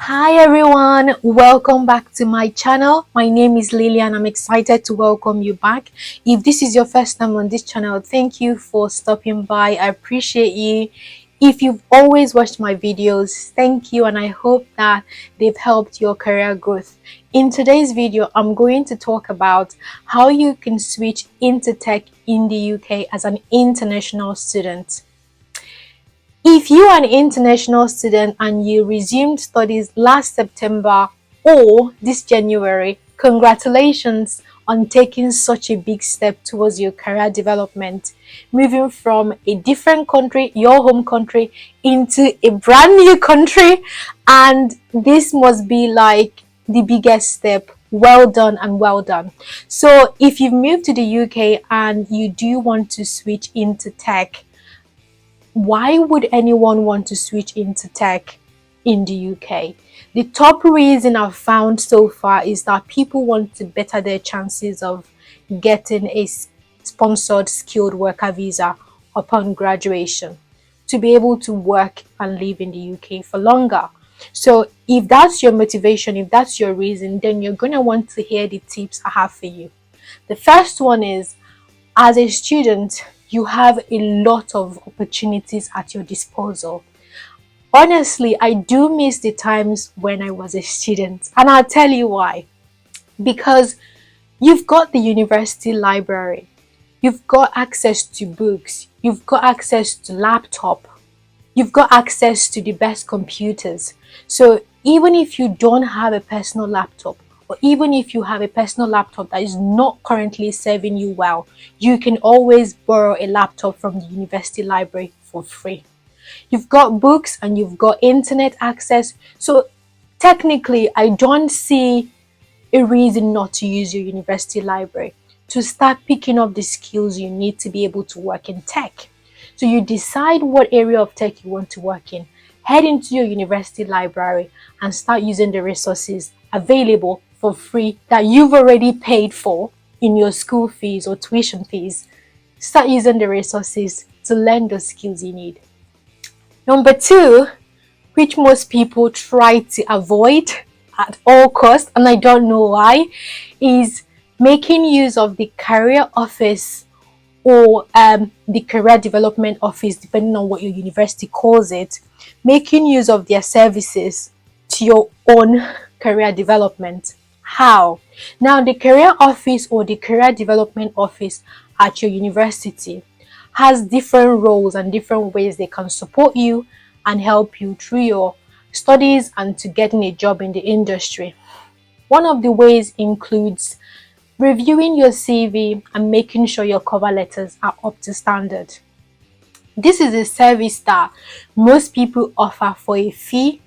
Hi everyone, welcome back to my channel. My name is Lily and I'm excited to welcome you back. If this is your first time on this channel, thank you for stopping by. I appreciate you. If you've always watched my videos, thank you, and I hope that they've helped your career growth. In today's video, I'm going to talk about how you can switch into tech in the UK as an international student. If you are an international student and you resumed studies last September or this January, congratulations on taking such a big step towards your career development, moving from a different country, your home country, into a brand new country. And this must be like the biggest step. Well done and well done. So if you've moved to the UK and you do want to switch into tech, why would anyone want to switch into tech in the UK? The top reason I've found so far is that people want to better their chances of getting a sponsored skilled worker visa upon graduation to be able to work and live in the UK for longer. So if that's your motivation, if that's your reason, then you're going to want to hear the tips I have for you. The first one is, as a student, you have a lot of opportunities at your disposal. Honestly, I do miss the times when I was a student, and I'll tell you why. Because you've got the university library, you've got access to books, you've got access to laptop, you've got access to the best computers. So even if you don't have a personal laptop, or even if you have a personal laptop that is not currently serving you well, you can always borrow a laptop from the university library for free. You've got books and you've got internet access. So technically, I don't see a reason not to use your university library to start picking up the skills you need to be able to work in tech. So you decide what area of tech you want to work in, head into your university library and start using the resources available for free that you've already paid for in your school fees or tuition fees. Start using the resources to learn the skills you need. Number two, which most people try to avoid at all costs, and I don't know why, is making use of the career office or the career development office, depending on what your university calls it, making use of their services to your own career development. How? Now, the career office or the career development office at your university has different roles and different ways they can support you and help you through your studies and to getting a job in the industry. One of the ways includes reviewing your CV and making sure your cover letters are up to standard. This is a service that most people offer for a fee,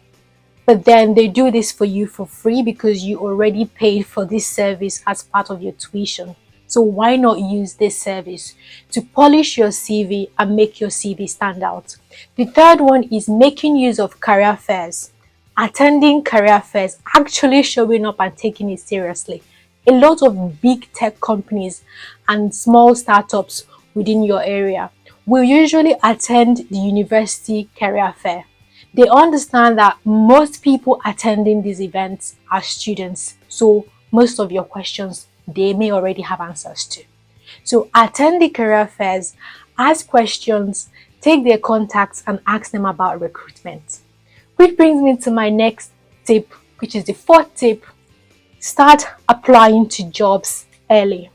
but then they do this for you for free because you already paid for this service as part of your tuition. So why not use this service to polish your CV and make your CV stand out? The third one is making use of career fairs. Attending career fairs, actually showing up and taking it seriously. A lot of big tech companies and small startups within your area will usually attend the university career fair. They understand that most people attending these events are students, so most of your questions they may already have answers to. So attend the career fairs, ask questions, take their contacts and ask them about recruitment. Which brings me to my next tip, which is the fourth tip. Start applying to jobs early.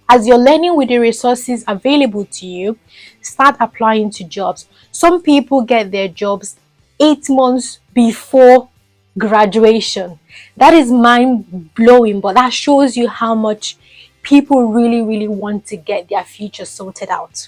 As you're learning with the resources available to you, start applying to jobs. Some people get their jobs 8 months before graduation. That is mind blowing, but that shows you how much people really want to get their future sorted out.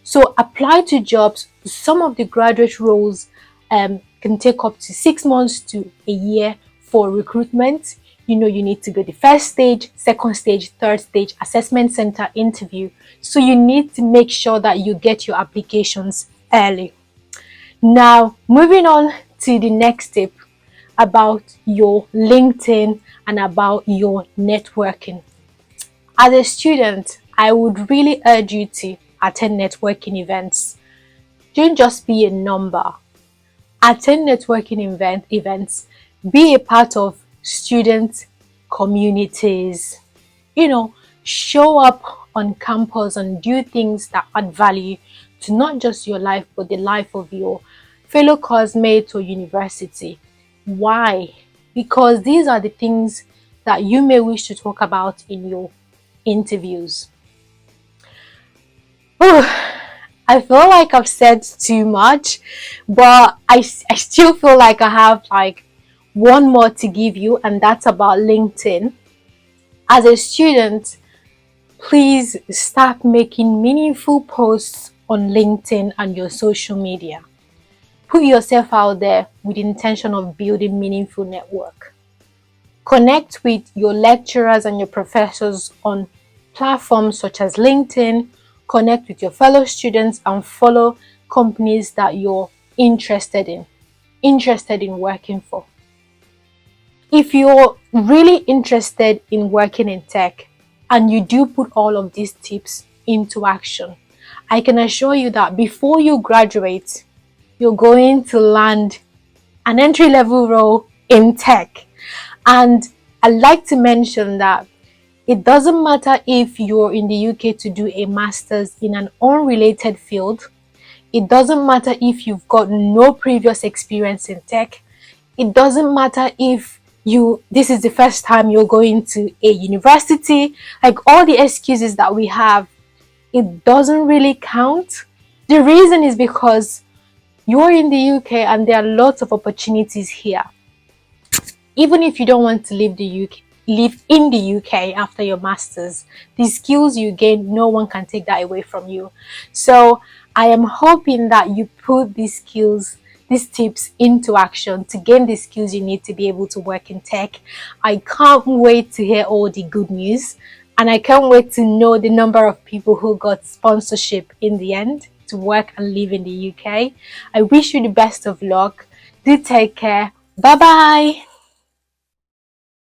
So apply to jobs. Some of the graduate roles can take up to 6 months to a year for recruitment. You know, you need to go the first stage, second stage, third stage, assessment center interview. So you need to make sure that you get your applications early. Now, moving on to the next tip about your LinkedIn and about your networking. As a student, I would really urge you to attend networking events. Don't just be a number. Attend networking events Be a part of student communities. Show up on campus and do things that add value to not just your life, but the life of your fellow classmates or university. Why? Because these are the things that you may wish to talk about in your interviews. I feel like I've said too much, but I still feel like I have like one more to give you, and that's about LinkedIn. As a student, please start making meaningful posts on LinkedIn and your social media. Put yourself out there with the intention of building meaningful network. Connect with your lecturers and your professors on platforms such as LinkedIn. Connect with your fellow students and follow companies that you're interested in working for. If you're really interested in working in tech and you do put all of these tips into action, I can assure you that before you graduate, you're going to land an entry-level role in tech. And I'd like to mention that it doesn't matter if you're in the UK to do a master's in an unrelated field. It doesn't matter if you've got no previous experience in tech. It doesn't matter if this is the first time you're going to a university. Like, all the excuses that we have, it doesn't really count. The reason is because you're in the UK and there are lots of opportunities here. Even if you don't want to live in the UK after your masters, the skills you gain, no one can take that away from you. So I am hoping that you put these tips into action to gain the skills you need to be able to work in tech. I can't wait to hear all the good news, and I can't wait to know the number of people who got sponsorship in the end to work and live in the UK. I wish you the best of luck. Do take care. Bye bye.